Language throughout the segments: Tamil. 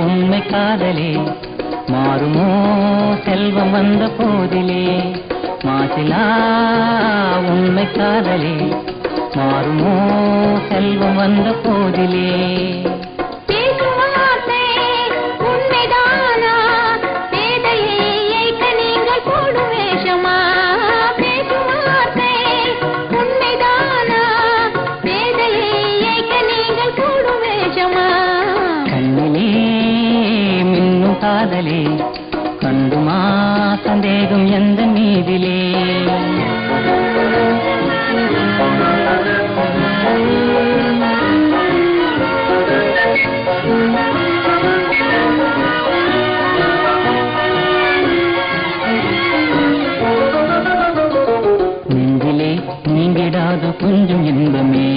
உண்மை காதலே மாறுமோ செல்வம் வந்த போதிலே மாசிலா உண்மை காதலே மாறுமோ செல்வம் வந்த போதிலே காதலே கண்டுமா சந்தேகம் எந்த மீதிலே நெஞ்சிலே நீங்கிடாத கொஞ்சம் இன்பமே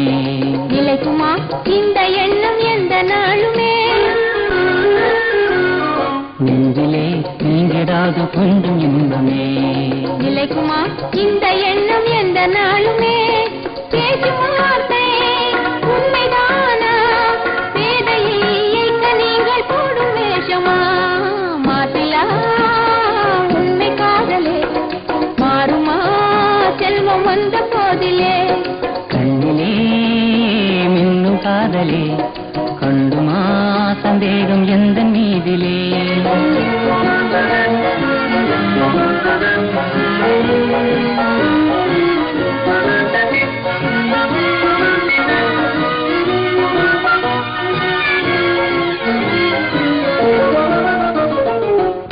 நிலைக்குமா இந்த எண்ணம் எந்த நாளுமே நெஞ்சிலே நீங்கிடாத கொஞ்சம் இன்பமே நிலைக்குமா இந்த எண்ணம் எந்த நாளுமே பேசும் வார்த்தை உண்மைதானா பேதையை ஏற்க நீங்கள் போடும் வேஷமா மாசிலா உண்மை காதலே மாறுமா செல்வம் வந்த போதிலே கண்ணிலே மின்னும் காதலே கண்டுமா சந்தேகம் எந்த மீதிலே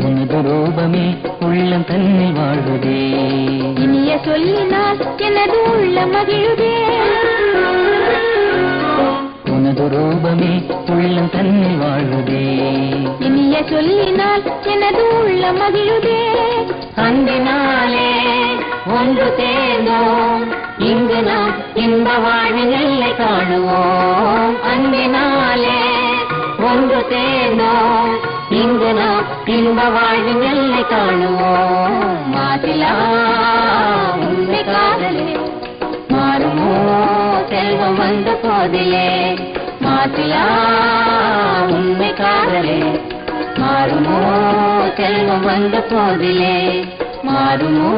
உனது ரூபமே உள்ளம் தன்னில் வாழ்வதே இனிய சொல்லினால் எனது உள்ள மகிழுதே உனது ரூபமே உள்ளம் தன்னில் வாழ்வதே இனிய சொல்லினால் எனது உள்ள மகிழுதே அன்பினாலே ஒன்று சேர்ந்தோம் இங்கு நாம் இன்ப வாழ்வின் எல்லை காணுவோம் அன்பினாலே ஒன்று சேர்ந்தோம் இங்கு நாம் இன்ப வாழ்வின் எல்லை காணுவோம் மாசிலா உண்மை காதலே மாறுமோ செல்வம் வந்த போதிலே மாசிலா உண்மை காதலே மாறுமோ செல்வம் வந்த போதிலே மாறுமோ